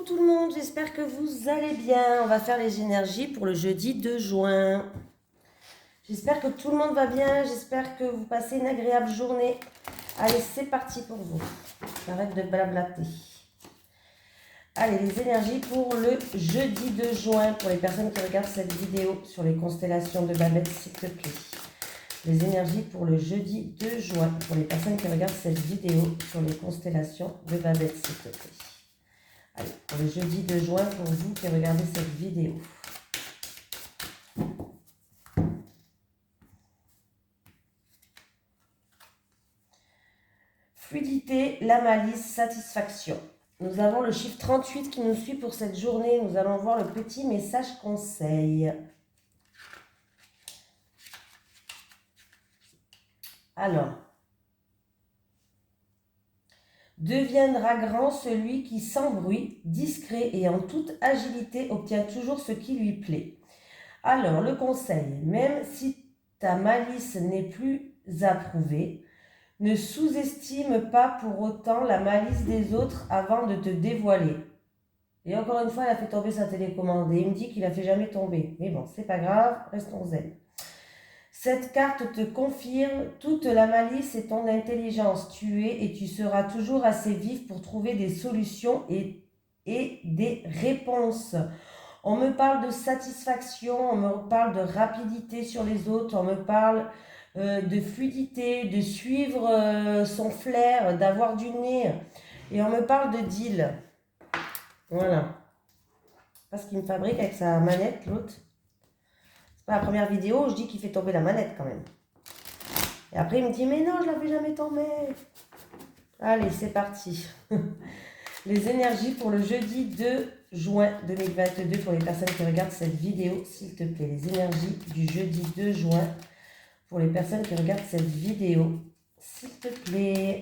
tout le monde, j'espère que vous allez bien. On va faire les énergies pour le jeudi 2 juin. J'espère que tout le monde va bien, j'espère que vous passez une agréable journée. Allez, c'est parti pour vous. J'arrête de blablater. Allez, les énergies pour le jeudi 2 juin, pour les personnes qui regardent cette vidéo sur les constellations de Babel, s'il te plaît. Les énergies pour le jeudi 2 juin, pour les personnes qui regardent cette vidéo sur les constellations de Babel, s'il te plaît. Allez, pour le jeudi 2 juin, pour vous qui regardez cette vidéo. Fluidité, la malice, satisfaction. Nous avons le chiffre 38 qui nous suit pour cette journée. Nous allons voir le petit message conseil. Alors, deviendra grand celui qui sans bruit, discret et en toute agilité obtient toujours ce qui lui plaît. Alors, le conseil, même si ta malice n'est plus approuvée, ne sous-estime pas pour autant la malice des autres avant de te dévoiler. Et encore une fois, il a fait tomber sa télécommande. Et il me dit qu'il a fait jamais tomber. Mais bon, c'est pas grave, restons zen. Cette carte te confirme toute la malice et ton intelligence. Tu es et tu seras toujours assez vif pour trouver des solutions et des réponses. On me parle de satisfaction, on me parle de rapidité sur les autres, on me parle de fluidité, de suivre son flair, d'avoir du nez. Et on me parle de deal. Voilà. Parce qu'il me fabrique avec sa manette, l'autre. C'est pas la première vidéo où je dis qu'il fait tomber la manette quand même. Et après il me dit, mais non, je la fais jamais tomber. Allez, c'est parti. Les énergies pour le jeudi 2 juin 2022 pour les personnes qui regardent cette vidéo, s'il te plaît. Les énergies du jeudi 2 juin pour les personnes qui regardent cette vidéo, s'il te plaît.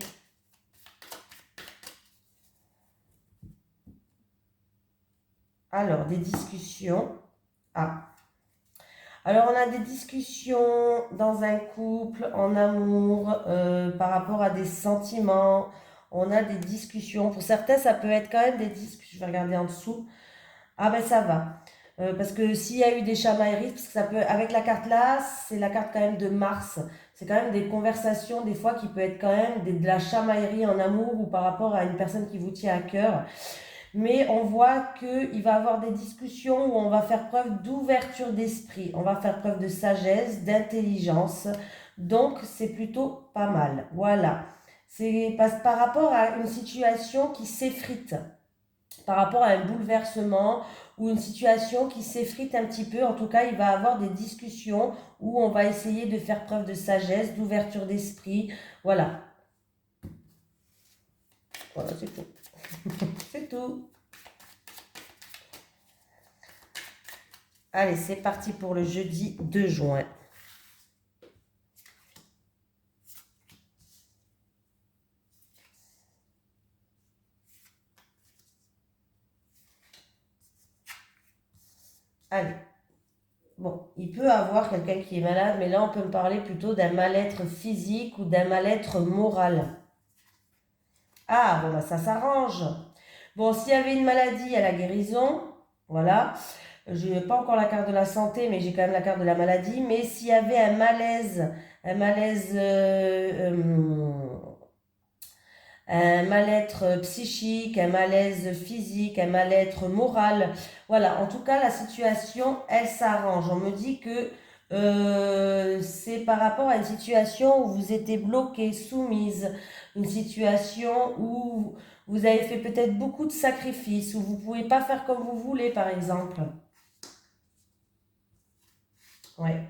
Alors, des discussions. Ah. Alors, on a des discussions dans un couple, en amour, par rapport à des sentiments. On a des discussions. Pour certains, ça peut être quand même des discussions. Je vais regarder en dessous. Ah ben ça va. Parce que s'il y a eu des chamailleries, parce que ça peut, avec la carte là, c'est la carte quand même de Mars. C'est quand même des conversations, des fois, qui peut être quand même de la chamaillerie en amour ou par rapport à une personne qui vous tient à cœur. Mais on voit qu'il va y avoir des discussions où on va faire preuve d'ouverture d'esprit. On va faire preuve de sagesse, d'intelligence. Donc, c'est plutôt pas mal. Voilà. C'est par rapport à une situation qui s'effrite, par rapport à un bouleversement ou une situation qui s'effrite un petit peu. En tout cas, il va y avoir des discussions où on va essayer de faire preuve de sagesse, d'ouverture d'esprit. Voilà. Voilà, c'est tout. C'est tout. Allez, c'est parti pour le jeudi 2 juin. Allez. Bon, il peut avoir quelqu'un qui est malade, mais là, on peut me parler plutôt d'un mal-être physique ou d'un mal-être moral. Ah, bon, bah, ça s'arrange. Bon, s'il y avait une maladie, il y a la guérison. Voilà. Je n'ai pas encore la carte de la santé, mais j'ai quand même la carte de la maladie. Mais s'il y avait un malaise un mal-être psychique, un malaise physique, un mal-être moral. Voilà, en tout cas, la situation, elle s'arrange. On me dit que c'est par rapport à une situation où vous étiez bloqué, soumise, une situation où vous avez fait peut-être beaucoup de sacrifices, où vous ne pouvez pas faire comme vous voulez, par exemple. Ouais.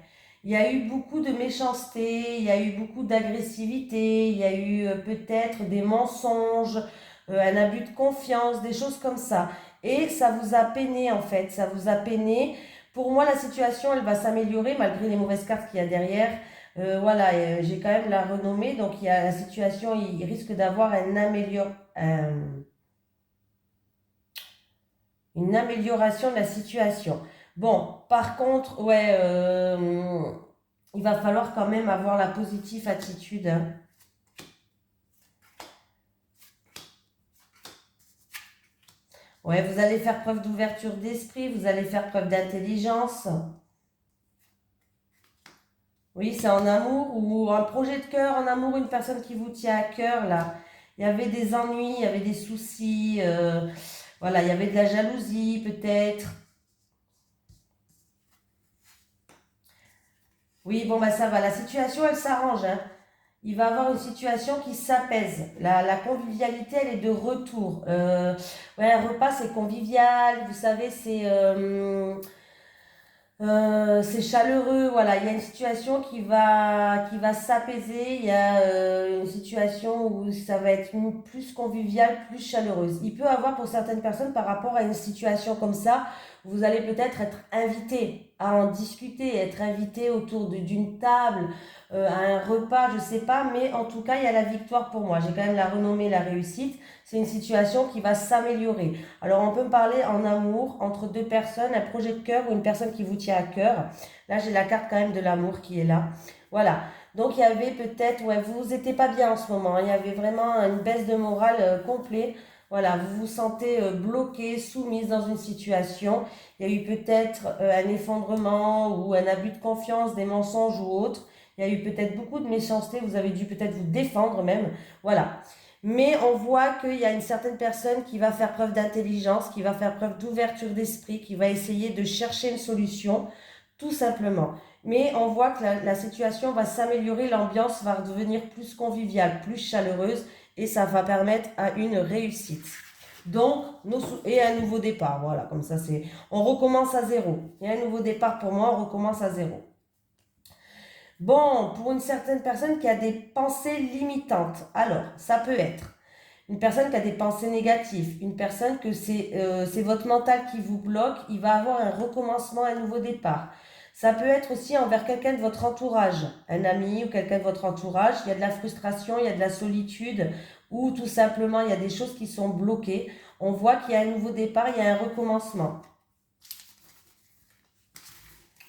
Il y a eu beaucoup de méchanceté, il y a eu beaucoup d'agressivité, il y a eu peut-être des mensonges, un abus de confiance, des choses comme ça. Et ça vous a peiné en fait, ça vous a peiné. Pour moi, la situation, elle va s'améliorer malgré les mauvaises cartes qu'il y a derrière. Voilà, j'ai quand même la renommée, donc il y a la situation, il risque d'avoir une amélioration de la situation. Bon, par contre, ouais, il va falloir quand même avoir la positive attitude, hein. Ouais, vous allez faire preuve d'ouverture d'esprit, vous allez faire preuve d'intelligence. Oui, c'est en amour ou un projet de cœur, en amour, une personne qui vous tient à cœur, là. Il y avait des ennuis, il y avait des soucis, voilà, il y avait de la jalousie peut-être. Oui, bon, bah ça va, la situation, elle s'arrange, hein. Il va y avoir une situation qui s'apaise. La convivialité, elle est de retour. Ouais, un repas, c'est convivial, vous savez, c'est chaleureux, voilà. Il y a une situation qui va s'apaiser. Il y a une situation où ça va être plus convivial, plus chaleureuse. Il peut avoir pour certaines personnes, par rapport à une situation comme ça, vous allez peut-être être invité à en discuter, être invité autour d'une table, à un repas, je sais pas. Mais en tout cas, il y a la victoire pour moi. J'ai quand même la renommée, la réussite. C'est une situation qui va s'améliorer. Alors, on peut me parler en amour entre deux personnes, un projet de cœur ou une personne qui vous tient à cœur. Là, j'ai la carte quand même de l'amour qui est là. Voilà. Donc, il y avait peut-être, ouais, vous n'étiez pas bien en ce moment, hein. Il y avait vraiment une baisse de morale complète. Voilà, vous vous sentez bloqué, soumise dans une situation. Il y a eu peut-être un effondrement ou un abus de confiance, des mensonges ou autre. Il y a eu peut-être beaucoup de méchanceté. Vous avez dû peut-être vous défendre même. Voilà. Mais on voit qu'il y a une certaine personne qui va faire preuve d'intelligence, qui va faire preuve d'ouverture d'esprit, qui va essayer de chercher une solution, tout simplement. Mais on voit que la situation va s'améliorer, l'ambiance va devenir plus conviviale, plus chaleureuse, et ça va permettre à une réussite. Donc, et un nouveau départ, voilà, comme ça on recommence à zéro. Il y a un nouveau départ pour moi, on recommence à zéro. Bon, pour une certaine personne qui a des pensées limitantes, alors ça peut être une personne qui a des pensées négatives, une personne que c'est votre mental qui vous bloque, il va avoir un recommencement, un nouveau départ. Ça peut être aussi envers quelqu'un de votre entourage, un ami ou quelqu'un de votre entourage. Il y a de la frustration, il y a de la solitude, ou tout simplement il y a des choses qui sont bloquées. On voit qu'il y a un nouveau départ, il y a un recommencement.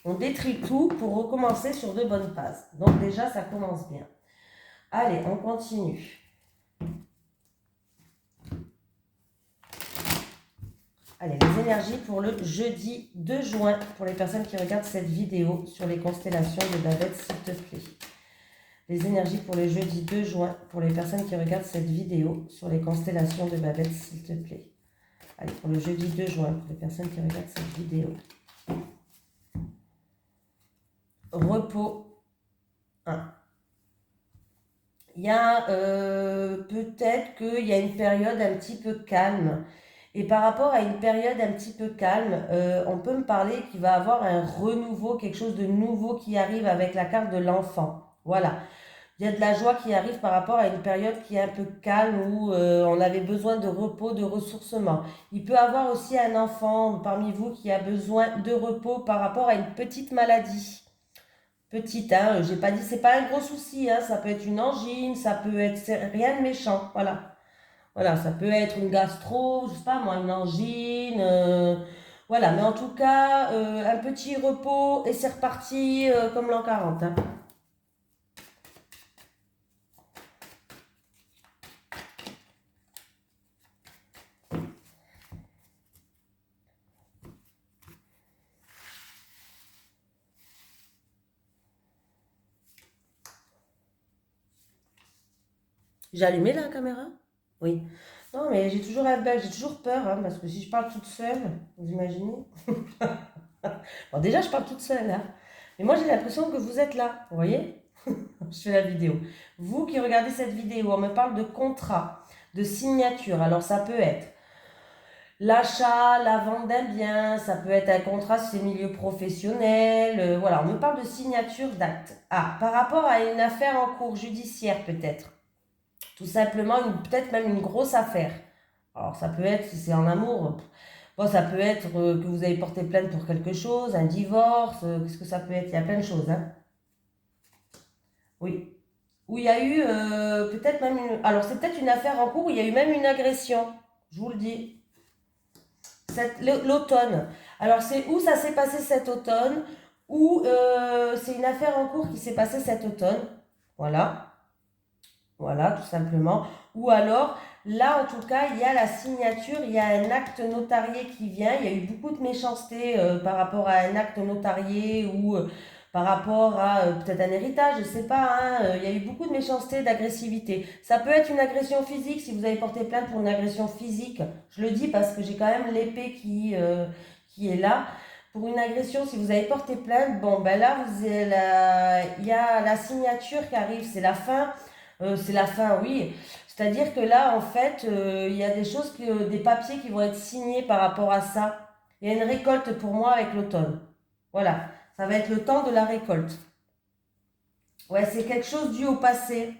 On détruit tout pour recommencer sur de bonnes bases. Donc déjà, ça commence bien. Allez, on continue. Allez, les énergies pour le jeudi 2 juin, pour les personnes qui regardent cette vidéo sur les constellations de Babette, s'il te plaît. Les énergies pour le jeudi 2 juin, pour les personnes qui regardent cette vidéo sur les constellations de Babette, s'il te plaît. Allez, pour le jeudi 2 juin, pour les personnes qui regardent cette vidéo. Repos 1. Il y a peut-être qu'il y a une période un petit peu calme. Et par rapport à une période un petit peu calme, on peut me parler qu'il va y avoir un renouveau, quelque chose de nouveau qui arrive avec la carte de l'enfant. Voilà. Il y a de la joie qui arrive par rapport à une période qui est un peu calme où on avait besoin de repos, de ressourcement. Il peut y avoir aussi un enfant parmi vous qui a besoin de repos par rapport à une petite maladie. Petite, hein, j'ai pas dit, c'est pas un gros souci, hein, ça peut être une angine, ça peut être, c'est rien de méchant, voilà. Voilà, ça peut être une gastro, je sais pas moi, une angine, voilà, mais en tout cas, un petit repos et c'est reparti comme l'an 40, hein. J'ai allumé la caméra? Oui. Non, mais j'ai toujours j'ai toujours peur, hein, parce que si je parle toute seule, vous imaginez? Bon, déjà, je parle toute seule, hein. Mais moi, j'ai l'impression que vous êtes là, vous voyez? Je fais la vidéo. Vous qui regardez cette vidéo, on me parle de contrat, de signature. Alors, ça peut être l'achat, la vente d'un bien, ça peut être un contrat si c'est milieu professionnel. Voilà, on me parle de signature d'acte. Ah, par rapport à une affaire en cours judiciaire, peut-être. Tout simplement, peut-être même une grosse affaire. Alors, ça peut être, si c'est en amour, bon, ça peut être que vous avez porté plainte pour quelque chose, un divorce, qu'est-ce que ça peut être? Il y a plein de choses, hein. Oui. Où il y a eu peut-être même une... Alors, c'est peut-être une affaire en cours où il y a eu même une agression. Je vous le dis. L'automne. Alors, c'est où ça s'est passé cet automne, ou c'est une affaire en cours qui s'est passée cet automne. Voilà. Voilà, tout simplement. Ou alors, Là, en tout cas, il y a la signature, il y a un acte notarié qui vient. Il y a eu beaucoup de méchanceté par rapport à un acte notarié ou par rapport à peut-être un héritage, je sais pas. Hein, il y a eu beaucoup de méchanceté, d'agressivité. Ça peut être une agression physique si vous avez porté plainte pour une agression physique. Je le dis parce que j'ai quand même l'épée qui est là. Pour une agression, si vous avez porté plainte, bon, ben là, il y a la signature qui arrive, c'est la fin, oui. C'est-à-dire que là, en fait, il y a des choses, des papiers qui vont être signés par rapport à ça. Il y a une récolte pour moi avec l'automne. Voilà, ça va être le temps de la récolte. Ouais, c'est quelque chose dû au passé,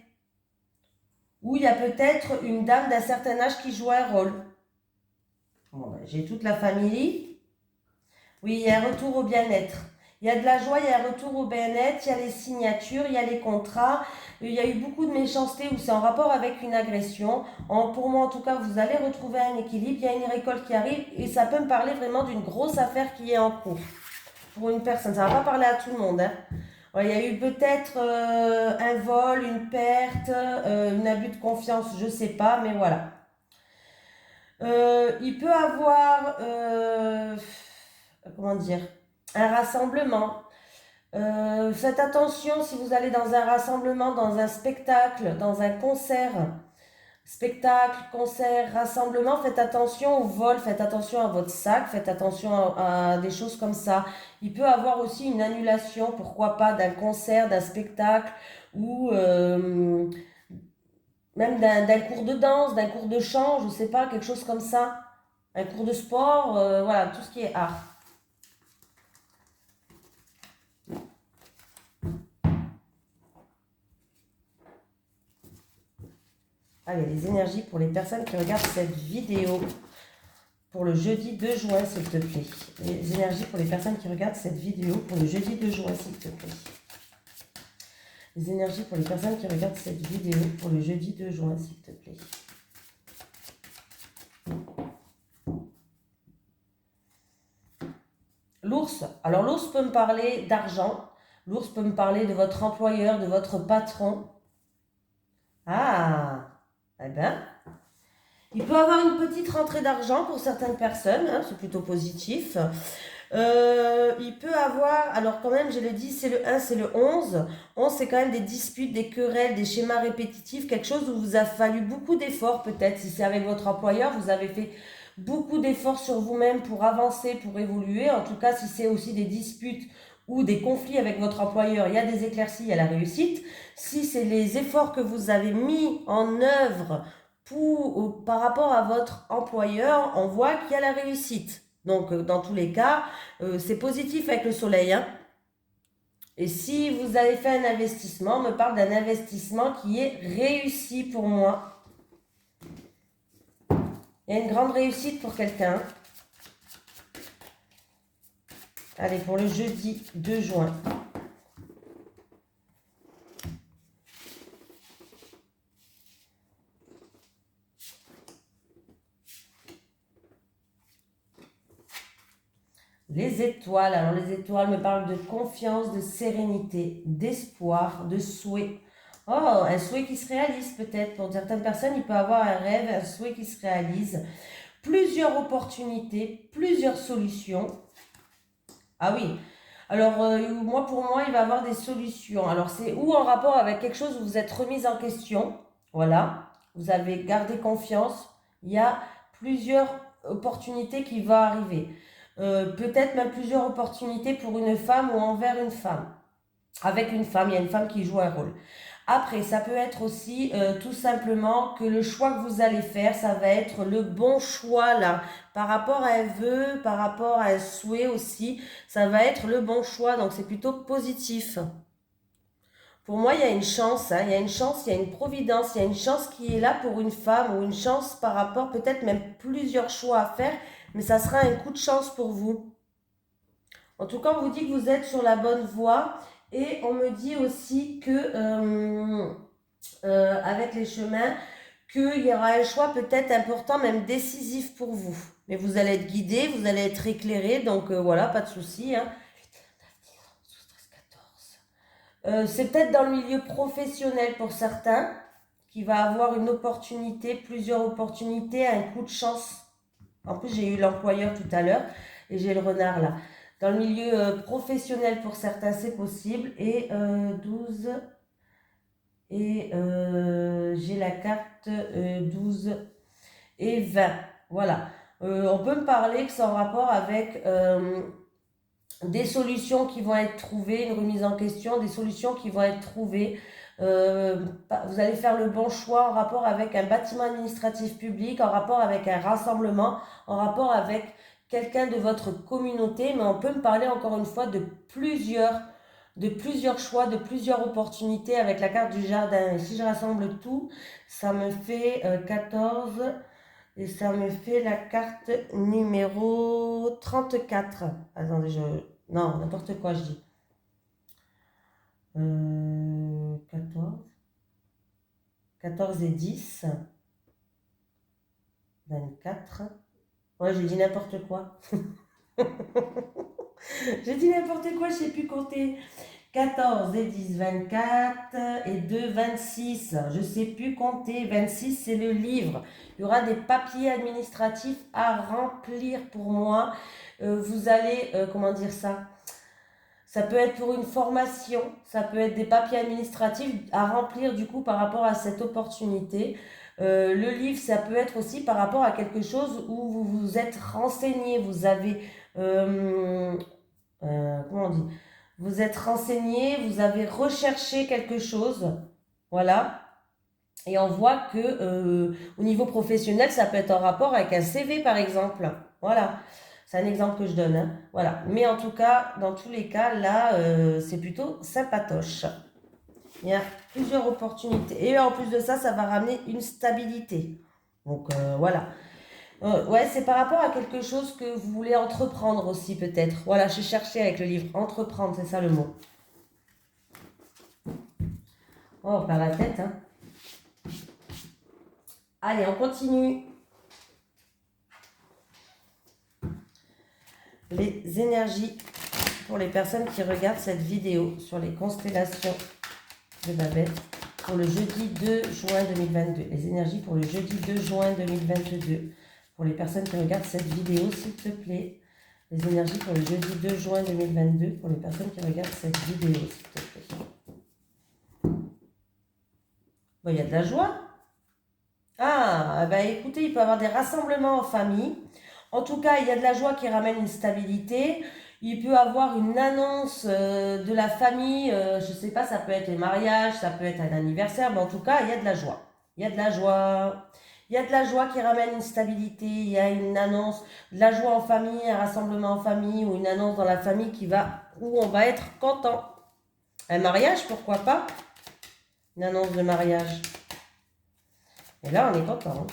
où il y a peut-être une dame d'un certain âge qui joue un rôle. Bon, ben, j'ai toute la famille. Oui, il y a un retour au bien-être. Il y a de la joie, il y a un retour au bien-être, il y a les signatures, il y a les contrats. Il y a eu beaucoup de méchanceté où c'est en rapport avec une agression. Pour moi, en tout cas, vous allez retrouver un équilibre. Il y a une récolte qui arrive et ça peut me parler vraiment d'une grosse affaire qui est en cours pour une personne. Ça ne va pas parler à tout le monde. Hein. Ouais, il y a eu peut-être un vol, une perte, un abus de confiance, je ne sais pas, mais voilà. Il peut avoir, comment dire, un rassemblement. Faites attention si vous allez dans un rassemblement, dans un spectacle, dans un concert. Spectacle, concert, rassemblement, faites attention au vol, faites attention à votre sac, faites attention à des choses comme ça. Il peut avoir aussi une annulation, pourquoi pas, d'un concert, d'un spectacle ou même d'un cours de danse, d'un cours de chant, je sais pas, quelque chose comme ça. Un cours de sport, voilà, tout ce qui est art. Allez, les énergies pour les personnes qui regardent cette vidéo pour le jeudi 2 juin, s'il te plaît. Les énergies pour les personnes qui regardent cette vidéo pour le jeudi 2 juin, s'il te plaît. Les énergies pour les personnes qui regardent cette vidéo pour le jeudi 2 juin, s'il te plaît. L'ours. Alors l'ours peut me parler d'argent. L'ours peut me parler de votre employeur, de votre patron. Ah, eh bien, il peut avoir une petite rentrée d'argent pour certaines personnes, hein, c'est plutôt positif. Il peut avoir, alors quand même, je l'ai dit, c'est le 1, c'est le 11. 11, c'est quand même des disputes, des querelles, des schémas répétitifs, quelque chose où vous a fallu beaucoup d'efforts peut-être. Si c'est avec votre employeur, vous avez fait beaucoup d'efforts sur vous-même pour avancer, pour évoluer. En tout cas, si c'est aussi des disputes ou des conflits avec votre employeur, il y a des éclaircies, il y a la réussite. Si c'est les efforts que vous avez mis en œuvre par rapport à votre employeur, on voit qu'il y a la réussite. Donc, dans tous les cas, c'est positif avec le soleil. Hein. Et si vous avez fait un investissement, on me parle d'un investissement qui est réussi pour moi. Il y a une grande réussite pour quelqu'un. Allez, pour le jeudi 2 juin. Les étoiles. Alors, les étoiles me parlent de confiance, de sérénité, d'espoir, de souhait. Oh, un souhait qui se réalise peut-être. Pour certaines personnes, il peut avoir un rêve, un souhait qui se réalise. Plusieurs opportunités, plusieurs solutions. Ah oui. Alors, pour moi, il va y avoir des solutions. Alors, c'est ou en rapport avec quelque chose où vous êtes remise en question. Voilà. Vous avez gardé confiance. Il y a plusieurs opportunités qui vont arriver. Peut-être même plusieurs opportunités pour une femme ou envers une femme. Avec une femme, il y a une femme qui joue un rôle. Après, ça peut être aussi tout simplement que le choix que vous allez faire, ça va être le bon choix là. Par rapport à un vœu, par rapport à un souhait aussi, ça va être le bon choix. Donc c'est plutôt positif. Pour moi, il y a une chance, hein, il y a une chance, il y a une providence, il y a une chance qui est là pour une femme ou une chance par rapport, peut-être même plusieurs choix à faire, mais ça sera un coup de chance pour vous. En tout cas, on vous dit que vous êtes sur la bonne voie et on me dit aussi que avec les chemins, qu'il y aura un choix peut-être important, même décisif pour vous. Mais vous allez être guidé, vous allez être éclairé, donc voilà, pas de souci. Hein. C'est peut-être dans le milieu professionnel pour certains qui va avoir une opportunité, plusieurs opportunités, un coup de chance. En plus, j'ai eu l'employeur tout à l'heure et j'ai le renard là. Dans le milieu professionnel, pour certains, c'est possible. Et 12. Et j'ai la carte 12 et 20. Voilà. On peut me parler que c'est en rapport avec des solutions qui vont être trouvées, une remise en question, des solutions qui vont être trouvées. Vous allez faire le bon choix en rapport avec un bâtiment administratif public, en rapport avec un rassemblement, en rapport avec quelqu'un de votre communauté, mais on peut me parler encore une fois de plusieurs choix, de plusieurs opportunités avec la carte du jardin. Et si je rassemble tout, ça me fait 14 et ça me fait la carte numéro 34. Attendez, non, n'importe quoi je dis. 14. 14 et 10. 24. Ouais, j'ai dit n'importe quoi. J'ai dit n'importe quoi, je ne sais plus compter. 14 et 10, 24 et 2, 26. Je ne sais plus compter. 26, c'est le livre. Il y aura des papiers administratifs à remplir pour moi. Vous allez, comment dire ça? Ça peut être pour une formation, ça peut être des papiers administratifs à remplir du coup par rapport à cette opportunité. Le livre, ça peut être aussi par rapport à quelque chose où vous vous êtes renseigné, vous avez, comment on dit? Vous êtes renseigné, vous avez recherché quelque chose, voilà. Et on voit que au niveau professionnel, ça peut être en rapport avec un CV par exemple, voilà. C'est un exemple que je donne, hein. Voilà. Mais en tout cas, dans tous les cas, là, c'est plutôt sympatoche. Il y a plusieurs opportunités. Et en plus de ça, ça va ramener une stabilité. Donc, voilà. Ouais, c'est par rapport à quelque chose que vous voulez entreprendre aussi, peut-être. Voilà, je cherchais avec le livre. Entreprendre, c'est ça le mot. Oh, on perd la tête, hein. Allez, on continue. Les énergies pour les personnes qui regardent cette vidéo sur les constellations de Babel pour le jeudi 2 juin 2022. Les énergies pour le jeudi 2 juin 2022. Pour les personnes qui regardent cette vidéo, s'il te plaît. Les énergies pour le jeudi 2 juin 2022. Pour les personnes qui regardent cette vidéo, s'il te plaît. Bon, il y a de la joie. Ah, ben écoutez, il peut y avoir des rassemblements en famille. En tout cas, il y a de la joie qui ramène une stabilité. Il peut y avoir une annonce de la famille. Je ne sais pas, ça peut être les mariages, ça peut être un anniversaire. Mais en tout cas, il y a de la joie. Il y a de la joie. Il y a de la joie qui ramène une stabilité. Il y a une annonce, de la joie en famille, un rassemblement en famille ou une annonce dans la famille où on va être content. Un mariage, pourquoi pas? Une annonce de mariage. Et là, on est content.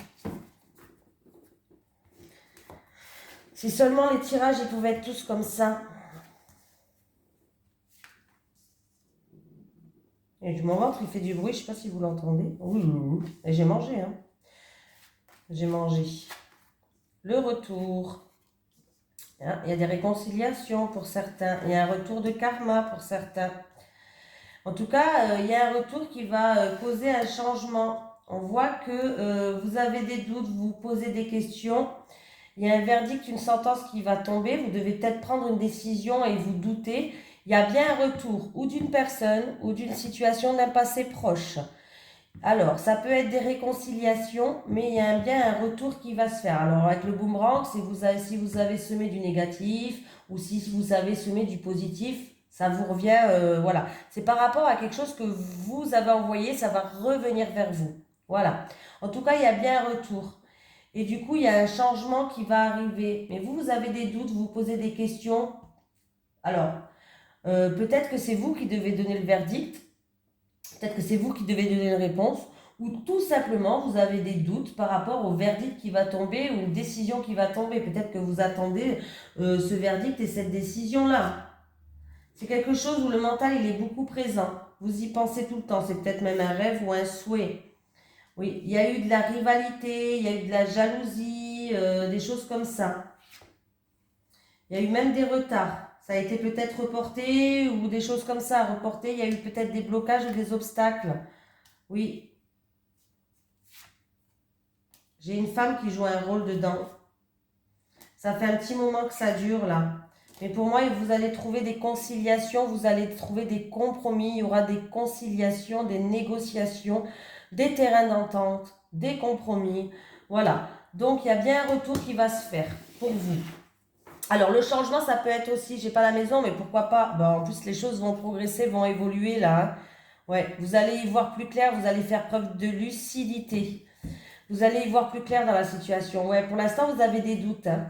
Si seulement les tirages ils pouvaient être tous comme ça. Et mon ventre, il fait du bruit, je ne sais pas si vous l'entendez. Oui. Et j'ai mangé, hein. J'ai mangé. Le retour. Hein, il y a des réconciliations pour certains. Il y a un retour de karma pour certains. En tout cas, il y a un retour qui va causer un changement. On voit que vous avez des doutes, vous posez des questions. Il y a un verdict, une sentence qui va tomber. Vous devez peut-être prendre une décision et vous doutez. Il y a bien un retour ou d'une personne ou d'une situation d'un passé proche. Alors, ça peut être des réconciliations, mais il y a bien un retour qui va se faire. Alors, avec le boomerang, si vous avez semé du négatif ou si vous avez semé du positif, ça vous revient, voilà. C'est par rapport à quelque chose que vous avez envoyé, ça va revenir vers vous. Voilà. En tout cas, il y a bien un retour. Et du coup, il y a un changement qui va arriver. Mais vous avez des doutes, vous posez des questions. Alors, peut-être que c'est vous qui devez donner le verdict. Peut-être que c'est vous qui devez donner une réponse. Ou tout simplement, vous avez des doutes par rapport au verdict qui va tomber ou une décision qui va tomber. Peut-être que vous attendez ce verdict et cette décision-là. C'est quelque chose où le mental, il est beaucoup présent. Vous y pensez tout le temps. C'est peut-être même un rêve ou un souhait. Oui, il y a eu de la rivalité, il y a eu de la jalousie, des choses comme ça. Il y a eu même des retards. Ça a été peut-être reporté ou des choses comme ça reportées. Il y a eu peut-être des blocages ou des obstacles. Oui. J'ai une femme qui joue un rôle dedans. Ça fait un petit moment que ça dure là. Mais pour moi, vous allez trouver des conciliations, vous allez trouver des compromis, il y aura des conciliations, des négociations, des terrains d'entente, des compromis. Voilà. Donc, il y a bien un retour qui va se faire pour vous. Alors, le changement, ça peut être aussi, j'ai pas la maison, mais pourquoi pas. Ben, en plus, les choses vont progresser, vont évoluer là. Hein. Ouais, vous allez y voir plus clair, vous allez faire preuve de lucidité. Vous allez y voir plus clair dans la situation. Ouais, pour l'instant, vous avez des doutes. Hein.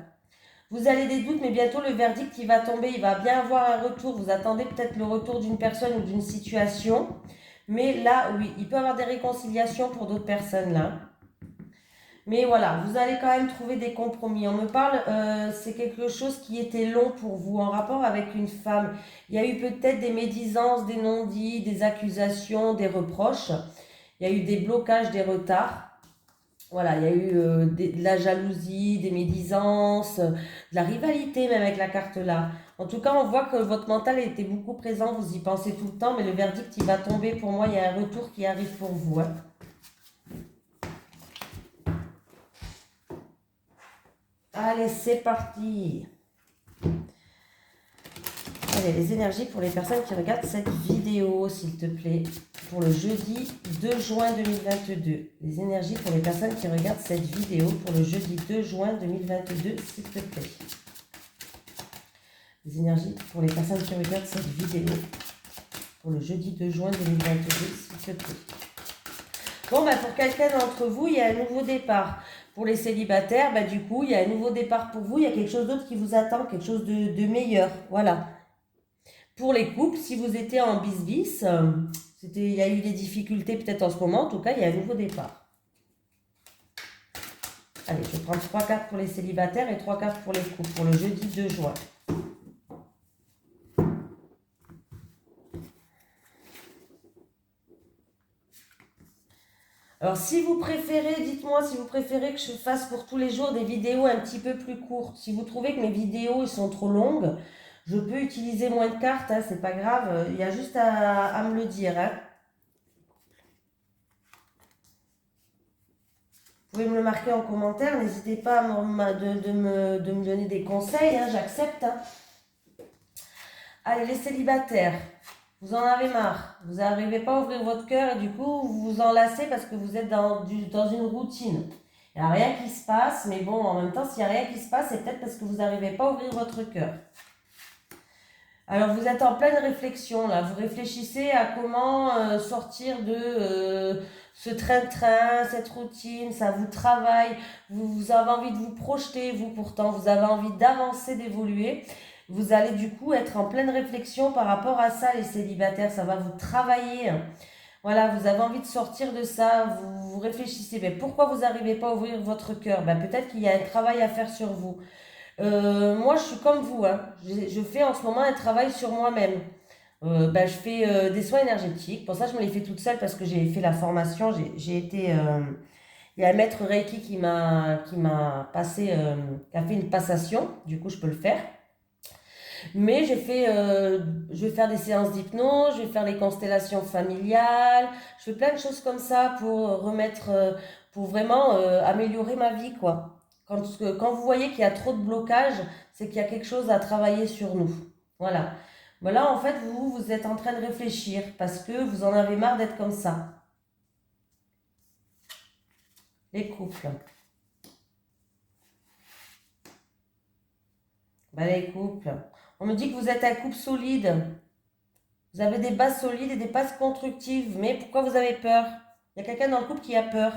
Vous avez des doutes, mais bientôt le verdict il va tomber, il va bien avoir un retour. Vous attendez peut-être le retour d'une personne ou d'une situation. Mais là, oui, il peut y avoir des réconciliations pour d'autres personnes là. Mais voilà, vous allez quand même trouver des compromis. On me parle, c'est quelque chose qui était long pour vous en rapport avec une femme. Il y a eu peut-être des médisances, des non-dits, des accusations, des reproches. Il y a eu des blocages, des retards. Voilà, il y a eu de la jalousie, des médisances, de la rivalité même avec la carte là. En tout cas, on voit que votre mental était beaucoup présent, vous y pensez tout le temps, mais le verdict, il va tomber. Pour moi, il y a un retour qui arrive pour vous. Hein. Allez, c'est parti. Allez, les énergies pour les personnes qui regardent cette vidéo, s'il te plaît. Pour le jeudi 2 juin 2022. Les énergies pour les personnes qui regardent cette vidéo pour le jeudi 2 juin 2022, s'il te plaît. Les énergies pour les personnes qui regardent cette vidéo pour le jeudi 2 juin 2022, s'il te plaît. Bon, ben pour quelqu'un d'entre vous, il y a un nouveau départ. Pour les célibataires, ben, du coup, il y a un nouveau départ pour vous. Il y a quelque chose d'autre qui vous attend, quelque chose de meilleur. Voilà. Pour les couples, si vous étiez en bis-bis, il y a eu des difficultés peut-être en ce moment. En tout cas, il y a un nouveau départ. Allez, je vais prendre 3 cartes pour les célibataires et 3 cartes pour les couples pour le jeudi 2 juin. Alors, si vous préférez, dites-moi si vous préférez que je fasse pour tous les jours des vidéos un petit peu plus courtes. Si vous trouvez que mes vidéos sont trop longues, je peux utiliser moins de cartes, hein, c'est pas grave. Il y a juste à me le dire. Hein. Vous pouvez me le marquer en commentaire. N'hésitez pas de me donner des conseils, hein, j'accepte. Hein. Allez, les célibataires. Vous en avez marre, vous n'arrivez pas à ouvrir votre cœur et du coup vous vous enlacez parce que vous êtes dans une routine. Il n'y a rien qui se passe, mais bon, en même temps, s'il n'y a rien qui se passe, c'est peut-être parce que vous n'arrivez pas à ouvrir votre cœur. Alors vous êtes en pleine réflexion là, vous réfléchissez à comment sortir de ce train-train, cette routine, ça vous travaille, vous avez envie de vous projeter, vous pourtant, vous avez envie d'avancer, d'évoluer. Vous allez du coup être en pleine réflexion par rapport à ça, les célibataires. Ça va vous travailler. Voilà, vous avez envie de sortir de ça. Vous réfléchissez. Mais pourquoi vous n'arrivez pas à ouvrir votre cœur? Ben, peut-être qu'il y a un travail à faire sur vous. Moi, je suis comme vous. Hein. Je fais en ce moment un travail sur moi-même. Ben, je fais des soins énergétiques. Pour ça, je me les fais toute seule parce que j'ai fait la formation. J'ai été... il y a un maître Reiki qui m'a passé... qui a fait une passation. Du coup, je peux le faire. Mais je vais faire des séances d'hypnose, je vais faire les constellations familiales, je fais plein de choses comme ça pour vraiment améliorer ma vie, quoi. Quand vous voyez qu'il y a trop de blocages, c'est qu'il y a quelque chose à travailler sur nous. Voilà. Voilà, en fait, vous êtes en train de réfléchir parce que vous en avez marre d'être comme ça. Les couples. Ben, les couples. On me dit que vous êtes un couple solide. Vous avez des bases solides et des bases constructives. Mais pourquoi vous avez peur? Il y a quelqu'un dans le couple qui a peur.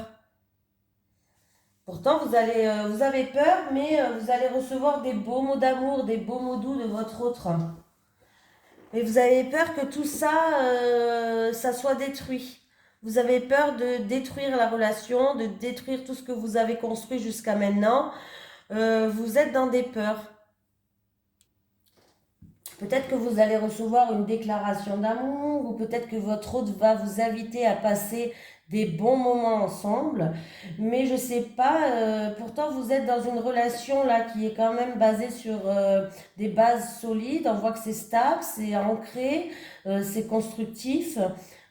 Pourtant, vous avez peur, mais vous allez recevoir des beaux mots d'amour, des beaux mots doux de votre autre. Mais vous avez peur que tout ça, ça soit détruit. Vous avez peur de détruire la relation, de détruire tout ce que vous avez construit jusqu'à maintenant. Vous êtes dans des peurs. Peut-être que vous allez recevoir une déclaration d'amour ou peut-être que votre hôte va vous inviter à passer des bons moments ensemble. Mais je ne sais pas, pourtant vous êtes dans une relation là qui est quand même basée sur des bases solides. On voit que c'est stable, c'est ancré, c'est constructif.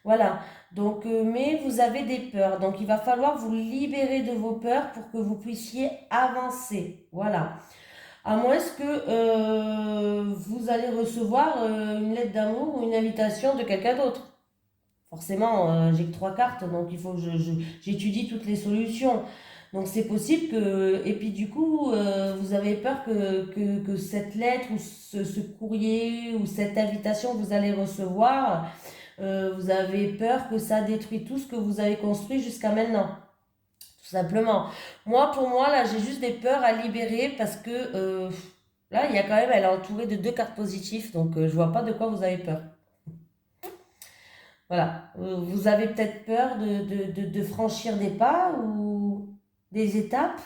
Voilà. Donc, mais vous avez des peurs. Donc, il va falloir vous libérer de vos peurs pour que vous puissiez avancer. Voilà. À moins que vous allez recevoir une lettre d'amour ou une invitation de quelqu'un d'autre. Forcément, j'ai que 3 cartes, donc il faut que j'étudie toutes les solutions. Donc c'est possible que... Et puis du coup, vous avez peur que cette lettre ou ce courrier ou cette invitation que vous allez recevoir, vous avez peur que ça détruit tout ce que vous avez construit jusqu'à maintenant. Tout simplement. Moi, pour moi, là, j'ai juste des peurs à libérer parce que là, il y a quand même, elle est entourée de 2 cartes positives, donc je vois pas de quoi vous avez peur. Voilà. Vous avez peut-être peur de franchir des pas ou des étapes.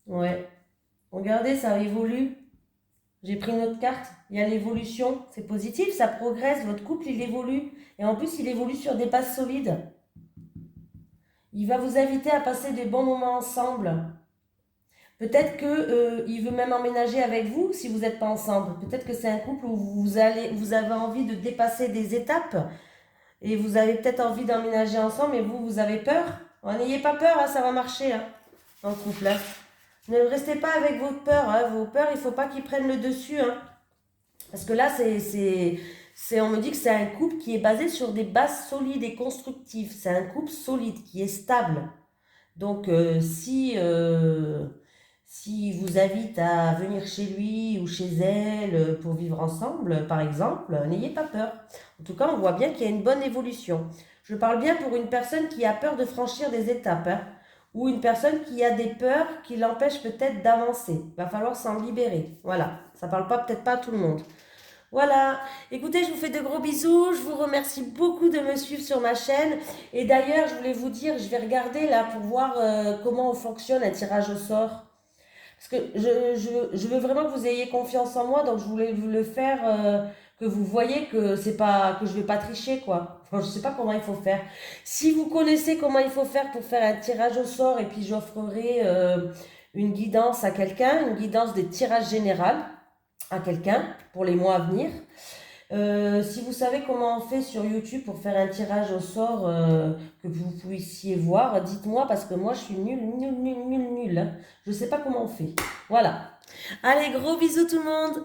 Ouais. Regardez, ça évolue. J'ai pris une autre carte. Il y a l'évolution. C'est positif, ça progresse. Votre couple, il évolue. Et en plus, il évolue sur des bases solides. Il va vous inviter à passer des bons moments ensemble. Peut-être que il veut même emménager avec vous si vous n'êtes pas ensemble. Peut-être que c'est un couple où vous avez envie de dépasser des étapes et vous avez peut-être envie d'emménager ensemble, mais vous avez peur. N'ayez pas peur, hein, ça va marcher hein, dans le couple. Hein. Ne restez pas avec vos peurs. Hein. Vos peurs, il ne faut pas qu'ils prennent le dessus. Hein. Parce que là, on me dit que c'est un couple qui est basé sur des bases solides et constructives. C'est un couple solide, qui est stable. Donc, si vous invite à venir chez lui ou chez elle pour vivre ensemble, par exemple, n'ayez pas peur. En tout cas, on voit bien qu'il y a une bonne évolution. Je parle bien pour une personne qui a peur de franchir des étapes, hein, ou une personne qui a des peurs qui l'empêchent peut-être d'avancer. Il va falloir s'en libérer. Voilà, ça ne parle pas peut-être pas à tout le monde. Voilà, écoutez, je vous fais de gros bisous, je vous remercie beaucoup de me suivre sur ma chaîne. Et d'ailleurs, je voulais vous dire, je vais regarder là pour voir comment fonctionne un tirage au sort. Parce que je veux vraiment que vous ayez confiance en moi, donc je voulais vous le faire, que vous voyez que c'est pas, que je vais pas tricher, quoi. Enfin, je sais pas comment il faut faire. Si vous connaissez comment il faut faire pour faire un tirage au sort, et puis j'offrerai une guidance à quelqu'un, une guidance de tirage général à quelqu'un pour les mois à venir. Si vous savez comment on fait sur YouTube pour faire un tirage au sort que vous puissiez voir, dites-moi parce que moi je suis nulle. Hein. Je ne sais pas comment on fait. Voilà. Allez, gros bisous tout le monde.